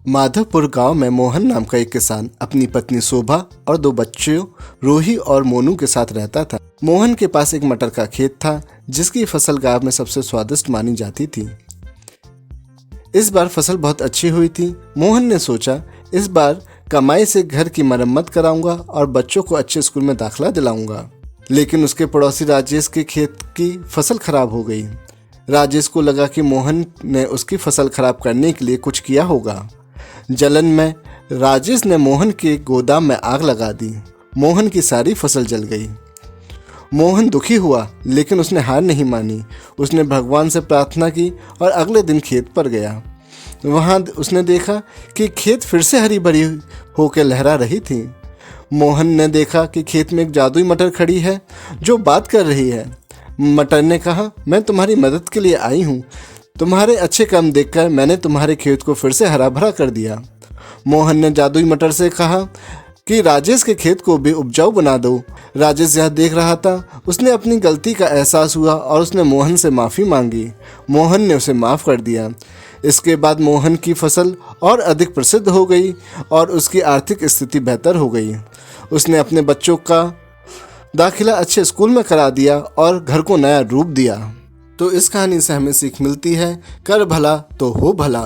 माधवपुर गांव में मोहन नाम का एक किसान अपनी पत्नी शोभा और 2 बच्चों रूही और मोनू के साथ रहता था। मोहन के पास एक मटर का खेत था जिसकी फसल गांव में सबसे स्वादिष्ट मानी जाती थी। इस बार फसल बहुत अच्छी हुई थी। मोहन ने सोचा, इस बार कमाई से घर की मरम्मत कराऊंगा और बच्चों को अच्छे स्कूल में दाखिला दिलाऊंगा। लेकिन उसके पड़ोसी राजेश के खेत की फसल खराब हो गई। राजेश को लगा कि मोहन ने उसकी फसल खराब करने के लिए कुछ किया होगा। जलन में राजेश ने मोहन के गोदाम में आग लगा दी। मोहन की सारी फसल जल गई। मोहन दुखी हुआ, लेकिन उसने हार नहीं मानी। उसने भगवान से प्रार्थना की और अगले दिन खेत पर गया। वहां उसने देखा कि खेत फिर से हरी भरी होकर लहरा रही थी। मोहन ने देखा कि खेत में एक जादुई मटर खड़ी है जो बात कर रही है। मटर ने कहा, मैं तुम्हारी मदद के लिए आई हूँ। तुम्हारे अच्छे काम देखकर मैंने तुम्हारे खेत को फिर से हरा भरा कर दिया। मोहन ने जादुई मटर से कहा कि राजेश के खेत को भी उपजाऊ बना दो। राजेश यह देख रहा था। उसने अपनी गलती का एहसास हुआ और उसने मोहन से माफ़ी मांगी। मोहन ने उसे माफ़ कर दिया। इसके बाद मोहन की फसल और अधिक प्रसिद्ध हो गई और उसकी आर्थिक स्थिति बेहतर हो गई। उसने अपने बच्चों का दाखिला अच्छे स्कूल में करा दिया और घर को नया रूप दिया। तो इस कहानी से हमें सीख मिलती है, कर भला तो हो भला।